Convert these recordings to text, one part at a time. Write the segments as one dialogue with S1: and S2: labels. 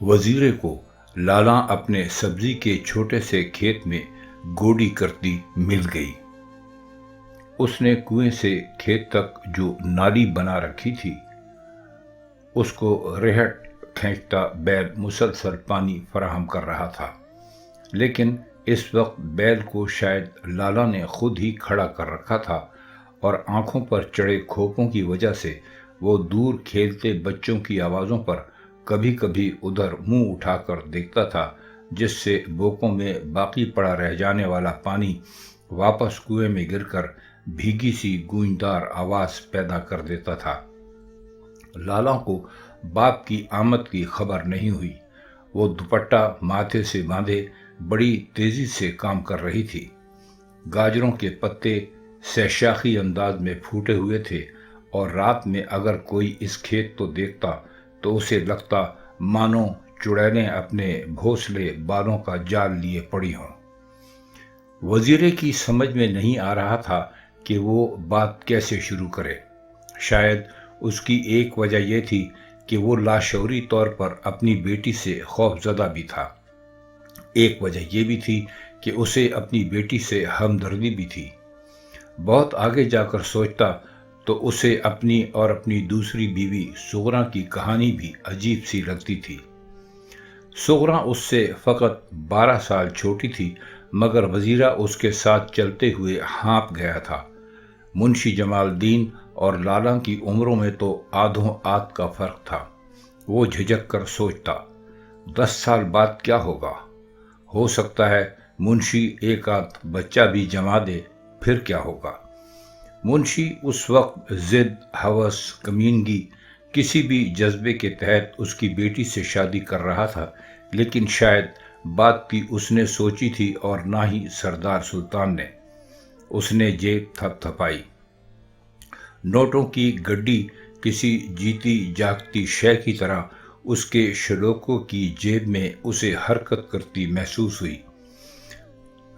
S1: وزیرے کو لالاں اپنے سبزی کے چھوٹے سے کھیت میں گوڈی کرتی مل گئی۔ اس نے کنویں سے کھیت تک جو نالی بنا رکھی تھی اس کو ریہٹ کھینچتا بیل مسلسل پانی فراہم کر رہا تھا، لیکن اس وقت بیل کو شاید لالا نے خود ہی کھڑا کر رکھا تھا اور آنکھوں پر چڑھے کھوپوں کی وجہ سے وہ دور کھیلتے بچوں کی آوازوں پر کبھی کبھی ادھر منہ اٹھا کر دیکھتا تھا، جس سے بوکوں میں باقی پڑا رہ جانے والا پانی واپس کنویں میں گر کر بھیگی سی گونجدار آواز پیدا کر دیتا تھا۔ لالا کو باپ کی آمد کی خبر نہیں ہوئی۔ وہ دوپٹہ ماتھے سے باندھے بڑی تیزی سے کام کر رہی تھی۔ گاجروں کے پتے سہشاخی انداز میں پھوٹے ہوئے تھے اور رات میں اگر کوئی اس کھیت کو دیکھتا تو اسے لگتا مانو چڑیلیں اپنے گھونسلے بالوں کا جال لیے پڑی ہوں۔ وزیرے کی سمجھ میں نہیں آ رہا تھا کہ وہ بات کیسے شروع کرے۔ شاید اس کی ایک وجہ یہ تھی کہ وہ لاشعوری طور پر اپنی بیٹی سے خوف زدہ بھی تھا۔ ایک وجہ یہ بھی تھی کہ اسے اپنی بیٹی سے ہمدردی بھی تھی۔ بہت آگے جا کر سوچتا تو اسے اپنی اور اپنی دوسری بیوی سغرا کی کہانی بھی عجیب سی لگتی تھی۔ سغرا اس سے فقط 12 سال چھوٹی تھی، مگر وزیرہ اس کے ساتھ چلتے ہوئے ہانپ گیا تھا۔ منشی جمال الدین اور لالا کی عمروں میں تو آدھوں آدھ کا فرق تھا۔ وہ جھجک کر سوچتا، 10 سال بعد کیا ہوگا؟ ہو سکتا ہے منشی ایک آدھ بچہ بھی جما دے، پھر کیا ہوگا؟ منشی اس وقت ضد، ہوس، کمینگی، کسی بھی جذبے کے تحت اس کی بیٹی سے شادی کر رہا تھا، لیکن شاید بات بھی اس نے سوچی تھی اور نہ ہی سردار سلطان نے۔ اس نے جیب تھپ تھپائی۔ نوٹوں کی گڈی کسی جیتی جاگتی شے کی طرح اس کے شلوکوں کی جیب میں اسے حرکت کرتی محسوس ہوئی۔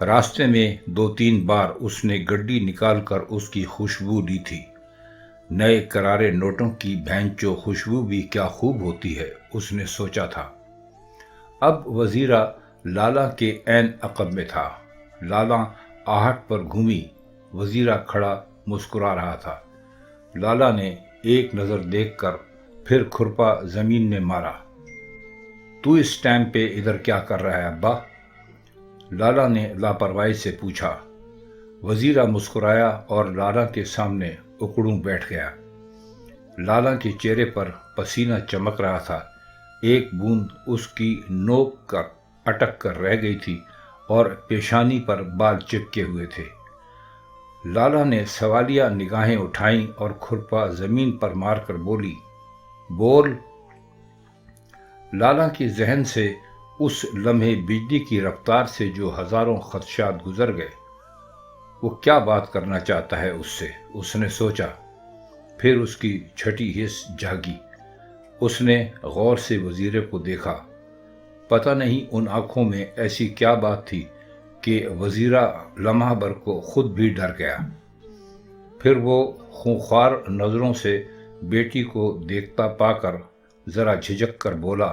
S1: راستے میں 2-3 بار اس نے گڈی نکال کر اس کی خوشبو لی تھی۔ نئے کرارے نوٹوں کی بھینچو خوشبو بھی کیا خوب ہوتی ہے، اس نے سوچا تھا۔ اب وزیرہ لالا کے عین عقب میں تھا۔ لالا آہٹ پر گھومی، وزیرہ کھڑا مسکرا رہا تھا۔ لالا نے ایک نظر دیکھ کر پھر کھرپا زمین میں مارا۔ تو اس ٹائم پہ ادھر کیا کر رہا ہے ابا؟ لالا نے لاپرواہی سے پوچھا۔ وزیرہ مسکرایا اور لالا کے سامنے اکڑوں بیٹھ گیا۔ لالا کے چہرے پر پسینہ چمک رہا تھا۔ ایک بوند اس کی نوک کر اٹک کر رہ گئی تھی اور پیشانی پر بال چپکے ہوئے تھے۔ لالا نے سوالیہ نگاہیں اٹھائیں اور کھرپا زمین پر مار کر بولی، بول۔ لالا کے ذہن سے اس لمحے بجلی کی رفتار سے جو ہزاروں خدشات گزر گئے۔ وہ کیا بات کرنا چاہتا ہے اس سے، اس نے سوچا۔ پھر اس کی چھٹی حس جاگی۔ اس نے غور سے وزیرے کو دیکھا۔ پتہ نہیں ان آنکھوں میں ایسی کیا بات تھی کہ وزیرہ لمحہ بھر کو خود بھی ڈر گیا۔ پھر وہ خونخوار نظروں سے بیٹی کو دیکھتا پا کر ذرا جھجک کر بولا،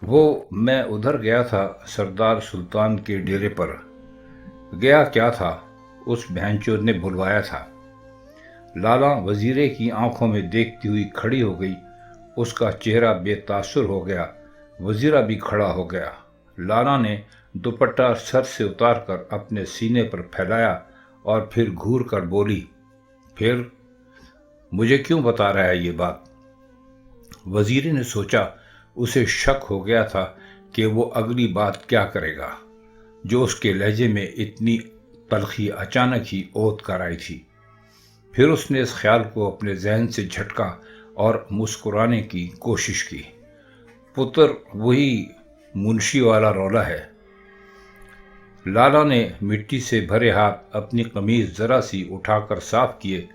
S1: وہ میں ادھر گیا تھا سردار سلطان کے ڈیرے پر۔ گیا کیا تھا، اس بھینچود نے بلوایا تھا۔ لالا وزیرے کی آنکھوں میں دیکھتی ہوئی کھڑی ہو گئی۔ اس کا چہرہ بے تاثر ہو گیا۔ وزیرہ بھی کھڑا ہو گیا۔ لالا نے دوپٹہ سر سے اتار کر اپنے سینے پر پھیلایا اور پھر گھور کر بولی، پھر مجھے کیوں بتا رہا ہے یہ بات؟ وزیرے نے سوچا، اسے شک ہو گیا تھا کہ وہ اگلی بات کیا کرے گا، جو اس کے لہجے میں اتنی تلخی اچانک ہی اوت کر آئی تھی۔ پھر اس نے اس خیال کو اپنے ذہن سے جھٹکا اور مسکرانے کی کوشش کی۔ پتر وہی منشی والا رولا ہے۔ لالا نے مٹی سے بھرے ہاتھ اپنی قمیض ذرا سی اٹھا کر صاف کیے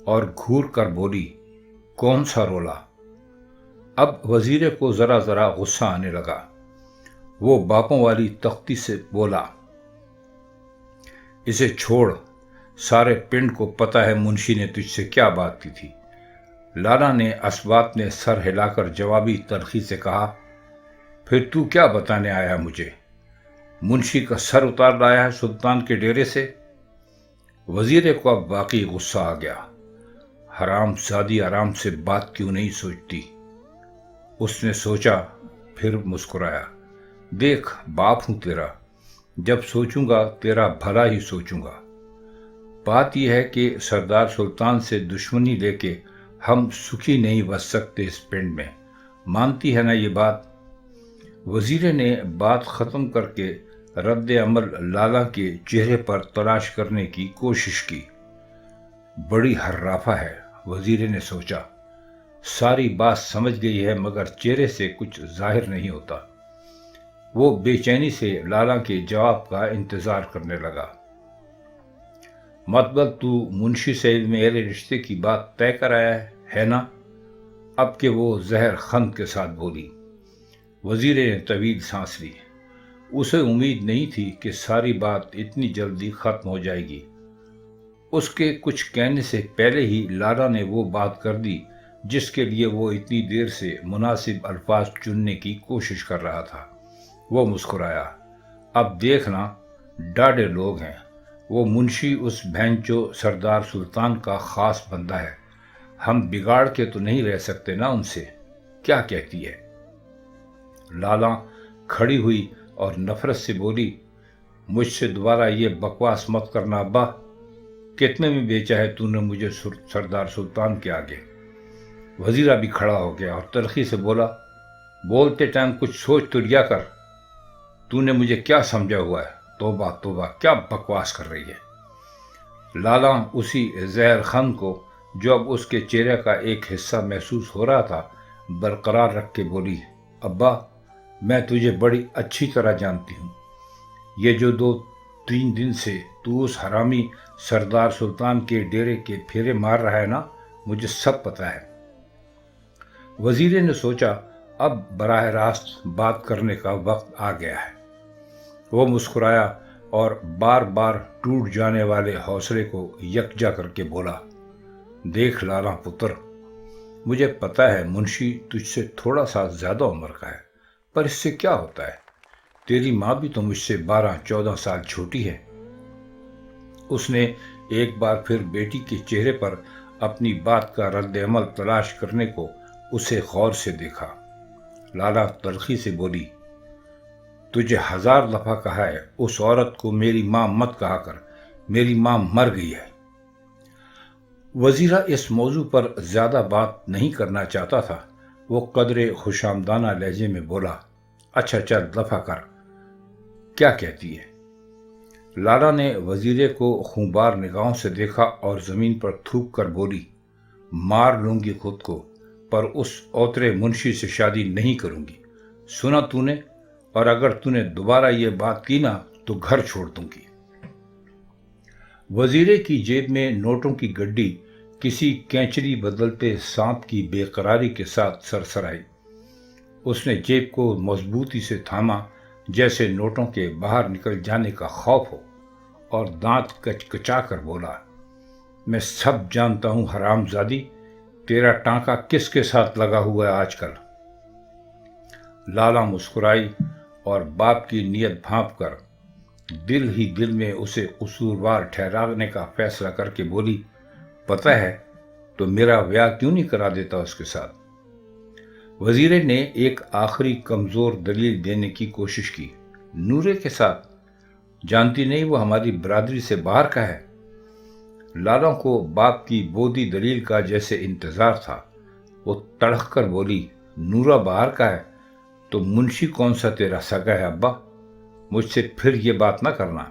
S1: اور گھور کر بولی، کون سا رولا؟ اب وزیرے کو ذرا ذرا غصہ آنے لگا۔ وہ باپوں والی تختی سے بولا، اسے چھوڑ، سارے پنڈ کو پتہ ہے منشی نے تجھ سے کیا بات کی تھی۔ لالا نے اسبات نے سر ہلا کر جوابی تلخی سے کہا، پھر تو کیا بتانے آیا مجھے؟ منشی کا سر اتار لایا ہے سلطان کے ڈیرے سے؟ وزیر کو اب واقعی غصہ آ گیا۔ حرام زادی آرام سے بات کیوں نہیں سوچتی؟ اس نے سوچا، پھر مسکرایا۔ دیکھ باپ ہوں تیرا، جب سوچوں گا تیرا بھلا ہی سوچوں گا۔ بات یہ ہے کہ سردار سلطان سے دشمنی لے کے ہم سکھی نہیں بچ سکتے اس پنڈ میں، مانتی ہے نا یہ بات؟ وزیر نے بات ختم کر کے رد عمل لالا کے چہرے پر تلاش کرنے کی کوشش کی۔ بڑی حرافہ ہے، وزیر نے سوچا۔ ساری بات سمجھ گئی ہے مگر چہرے سے کچھ ظاہر نہیں ہوتا۔ وہ بے چینی سے لالا کے جواب کا انتظار کرنے لگا۔ مطلب تو منشی سے میرے رشتے کی بات طے کر آیا ہے نا؟ اب کہ وہ زہر خند کے ساتھ بولی۔ وزیر نے طویل سانس لی۔ اسے امید نہیں تھی کہ ساری بات اتنی جلدی ختم ہو جائے گی۔ اس کے کچھ کہنے سے پہلے ہی لالا نے وہ بات کر دی جس کے لیے وہ اتنی دیر سے مناسب الفاظ چننے کی کوشش کر رہا تھا۔ وہ مسکرایا۔ اب دیکھنا، ڈاڈے لوگ ہیں، وہ منشی اس بھینچو سردار سلطان کا خاص بندہ ہے، ہم بگاڑ کے تو نہیں رہ سکتے نا ان سے۔ کیا کہتی ہے؟ لالا کھڑی ہوئی اور نفرت سے بولی، مجھ سے دوبارہ یہ بکواس مت کرنا ابا۔ کتنے میں بیچا ہے تو نے مجھے سردار سلطان کے آگے؟ وزیرہ بھی کھڑا ہو گیا اور تلخی سے بولا، بولتے ٹائم کچھ سوچ تو لیا کر، تو نے مجھے کیا سمجھا ہوا ہے؟ توبہ توبہ، کیا بکواس کر رہی ہے؟ لالا اسی زہر خند کو جو اب اس کے چہرے کا ایک حصہ محسوس ہو رہا تھا برقرار رکھ کے بولی، ابا میں تجھے بڑی اچھی طرح جانتی ہوں۔ یہ جو 2-3 دن سے تو اس حرامی سردار سلطان کے ڈیرے کے پھیرے مار رہا ہے نا، مجھے سب پتہ ہے۔ وزیر نے سوچا اب براہ راست بات کرنے کا وقت آ گیا ہے۔ وہ مسکرایا اور بار بار ٹوٹ جانے والے حوصلے کو یکجا کر کے بولا، دیکھ لالا پتر، مجھے پتہ ہے منشی تجھ سے تھوڑا سا زیادہ عمر کا ہے، پر اس سے کیا ہوتا ہے؟ تیری ماں بھی تو مجھ سے 12-14 سال چھوٹی ہے۔ اس نے ایک بار پھر بیٹی کے چہرے پر اپنی بات کا رد عمل تلاش کرنے کو اسے غور سے دیکھا۔ لالا تلخی سے بولی، تجھے 1000 دفعہ کہا ہے اس عورت کو میری ماں مت کہا کر، میری ماں مر گئی ہے۔ وزیرہ اس موضوع پر زیادہ بات نہیں کرنا چاہتا تھا۔ وہ قدرے خوش آمدانہ لہجے میں بولا، اچھا چل دفع کر، کیا کہتی ہے؟ لالا نے وزیرے کو خونبار نگاہوں سے دیکھا اور زمین پر تھوک کر بولی، مار لوں گی خود کو، پر اس اوترے منشی سے شادی نہیں کروں گی، سنا تو نے؟ اور اگر تو نے دوبارہ یہ بات کی نا تو گھر چھوڑ دوں گی۔ وزیرے کی جیب میں نوٹوں کی گڈی کسی کینچری بدلتے سانپ کی بے قراری کے ساتھ سرسرائی۔ اس نے جیب کو مضبوطی سے تھاما جیسے نوٹوں کے باہر نکل جانے کا خوف ہو، اور دانت کچکچا کر بولا، میں سب جانتا ہوں حرام زادی، تیرا ٹانکا کس کے ساتھ لگا ہوا ہے آج کل؟ لالا مسکرائی اور باپ کی نیت بھانپ کر دل ہی دل میں اسے قصوروار ٹھہرانے کا فیصلہ کر کے بولی، پتہ ہے تو میرا بیاہ کیوں نہیں کرا دیتا اس کے ساتھ؟ وزیر نے ایک آخری کمزور دلیل دینے کی کوشش کی، نورے کے ساتھ؟ جانتی نہیں وہ ہماری برادری سے باہر کا ہے؟ لالا کو باپ کی بودھی دلیل کا جیسے انتظار تھا۔ وہ تڑک کر بولی، نورا باہر کا ہے تو منشی کون سا تیرا سگا ہے ابا؟ مجھ سے پھر یہ بات نہ کرنا۔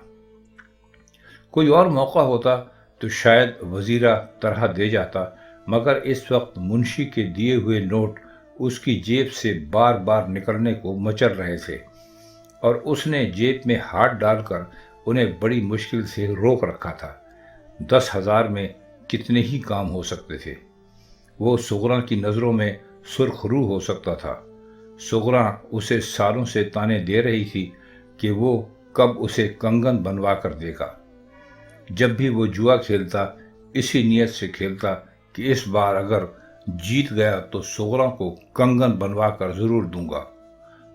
S1: کوئی اور موقع ہوتا تو شاید وزیرہ طرح دے جاتا، مگر اس وقت منشی کے دیے ہوئے نوٹ اس کی جیب سے بار بار نکلنے کو مچل رہے تھے، اور اس نے جیب میں ہاتھ ڈال کر انہیں بڑی مشکل سے روک رکھا تھا۔ 10,000 میں کتنے ہی کام ہو سکتے تھے۔ وہ سغراں کی نظروں میں سرخ رو ہو سکتا تھا۔ سغراں اسے سالوں سے تانے دے رہی تھی کہ وہ کب اسے کنگن بنوا کر دے گا۔ جب بھی وہ جوا کھیلتا اسی نیت سے کھیلتا کہ اس بار اگر جیت گیا تو سغراں کو کنگن بنوا کر ضرور دوں گا،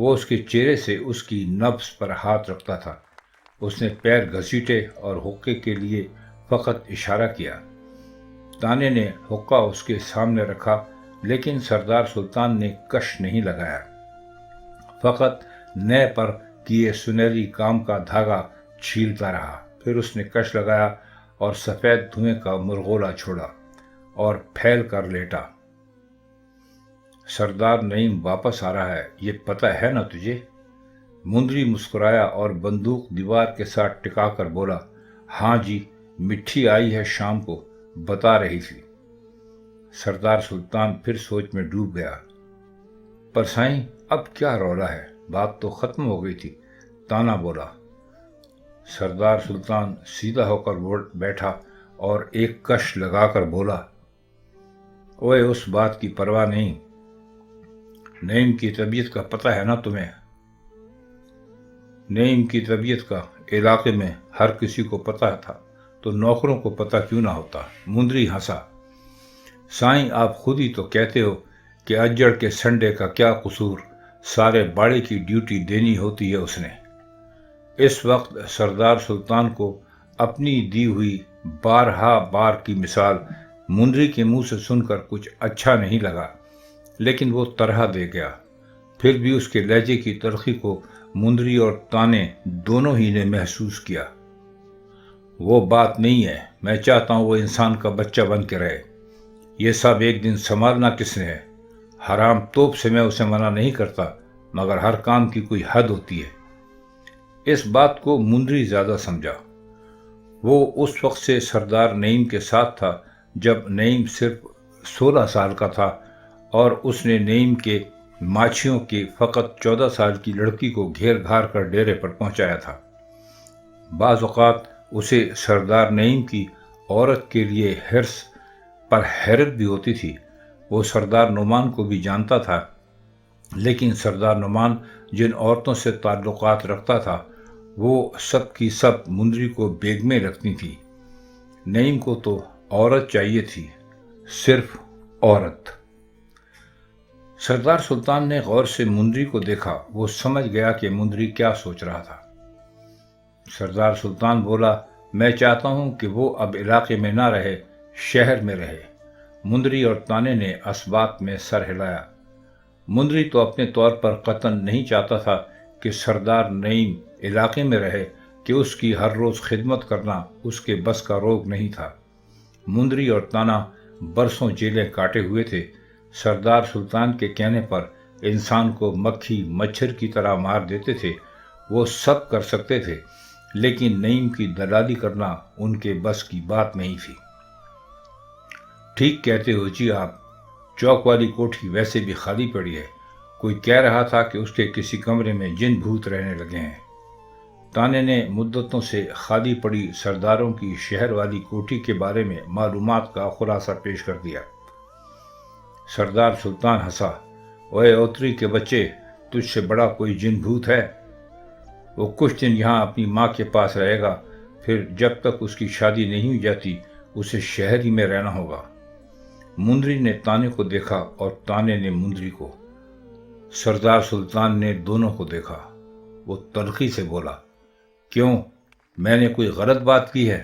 S1: وہ اس کے چہرے سے اس کی نبض پر ہاتھ رکھتا تھا۔ اس نے پیر گھسیٹے اور حقے کے لیے فقط اشارہ کیا۔ تانے نے حقہ اس کے سامنے رکھا، لیکن سردار سلطان نے کش نہیں لگایا، فقط نئے پر کیے سنہری کام کا دھاگا چھیلتا رہا۔ پھر اس نے کش لگایا اور سفید دھوئیں کا مرغولا چھوڑا اور پھیل کر لیٹا۔ سردار نعیم واپس آ رہا ہے، یہ پتہ ہے نا تجھے؟ مندری مسکرایا اور بندوق دیوار کے ساتھ ٹکا کر بولا، ہاں جی، مٹھی آئی ہے شام کو، بتا رہی تھی۔ سردار سلطان پھر سوچ میں ڈوب گیا۔ پر سائیں، اب کیا رولا ہے؟ بات تو ختم ہو گئی تھی، تانا بولا۔ سردار سلطان سیدھا ہو کر بیٹھا اور ایک کش لگا کر بولا، اوے اس بات کی پرواہ نہیں، نعیم کی طبیعت کا پتہ ہے نا تمہیں؟ نعیم کی طبیعت کا علاقے میں ہر کسی کو پتہ تھا، تو نوکروں کو پتہ کیوں نہ ہوتا؟ مندری ہنسا۔ سائیں، آپ خود ہی تو کہتے ہو کہ اجڑ کے سنڈے کا کیا قصور، سارے باڑے کی ڈیوٹی دینی ہوتی ہے اس نے۔ اس وقت سردار سلطان کو اپنی دی ہوئی بارہا بار کی مثال مندری کے منہ سے سن کر کچھ اچھا نہیں لگا، لیکن وہ طرح دے گیا۔ پھر بھی اس کے لہجے کی تلخی کو مندری اور تانے دونوں ہی نے محسوس کیا۔ وہ بات نہیں ہے، میں چاہتا ہوں وہ انسان کا بچہ بن کے رہے۔ یہ سب ایک دن سنبھالنا کس نے ہے؟ حرام توپ سے میں اسے منع نہیں کرتا، مگر ہر کام کی کوئی حد ہوتی ہے۔ اس بات کو مندری زیادہ سمجھا۔ وہ اس وقت سے سردار نعیم کے ساتھ تھا جب نعیم صرف 16 سال کا تھا، اور اس نے نعیم کے ماچھیوں کی فقط 14 سال کی لڑکی کو گھیر گھار کر ڈیرے پر پہنچایا تھا۔ بعض اوقات اسے سردار نعیم کی عورت کے لیے حرص پر حیرت بھی ہوتی تھی۔ وہ سردار نعمان کو بھی جانتا تھا، لیکن سردار نعمان جن عورتوں سے تعلقات رکھتا تھا وہ سب کی سب مندری کو بیگمیں لگتی تھی۔ نعیم کو تو عورت چاہیے تھی، صرف عورت۔ سردار سلطان نے غور سے مندری کو دیکھا۔ وہ سمجھ گیا کہ مندری کیا سوچ رہا تھا۔ سردار سلطان بولا، میں چاہتا ہوں کہ وہ اب علاقے میں نہ رہے، شہر میں رہے۔ مندری اور تانے نے اس بات میں سر ہلایا۔ مندری تو اپنے طور پر قطعاً نہیں چاہتا تھا کہ سردار نعیم علاقے میں رہے، کہ اس کی ہر روز خدمت کرنا اس کے بس کا روگ نہیں تھا۔ مندری اور تانا برسوں جیلیں کاٹے ہوئے تھے۔ سردار سلطان کے کہنے پر انسان کو مکھی مچھر کی طرح مار دیتے تھے، وہ سب کر سکتے تھے، لیکن نعیم کی دلالی کرنا ان کے بس کی بات نہیں تھی۔ ٹھیک کہتے ہو جی آپ، چوک والی کوٹھی ویسے بھی خالی پڑی ہے، کوئی کہہ رہا تھا کہ اس کے کسی کمرے میں جن بھوت رہنے لگے ہیں۔ تانے نے مدتوں سے خالی پڑی سرداروں کی شہر والی کوٹھی کے بارے میں معلومات کا خلاصہ پیش کر دیا۔ سردار سلطان ہنسا، اوے اوتری کے بچے، تجھ سے بڑا کوئی جن بھوت ہے؟ وہ کچھ دن یہاں اپنی ماں کے پاس رہے گا، پھر جب تک اس کی شادی نہیں ہو جاتی اسے شہر ہی میں رہنا ہوگا۔ مندری نے تانے کو دیکھا اور تانے نے مندری کو۔ سردار سلطان نے دونوں کو دیکھا۔ وہ تلخی سے بولا، کیوں، میں نے کوئی غلط بات کی ہے؟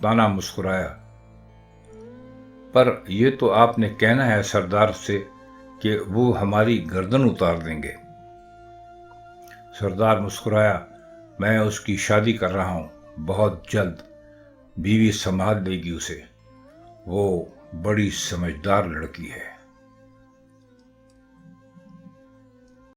S1: تانا مسکرایا، پر یہ تو آپ نے کہنا ہے سردار سے کہ وہ ہماری گردن اتار دیں گے۔ سردار مسکرایا، میں اس کی شادی کر رہا ہوں، بہت جلد، بیوی سنبھال لے گی اسے، وہ بڑی سمجھدار لڑکی ہے۔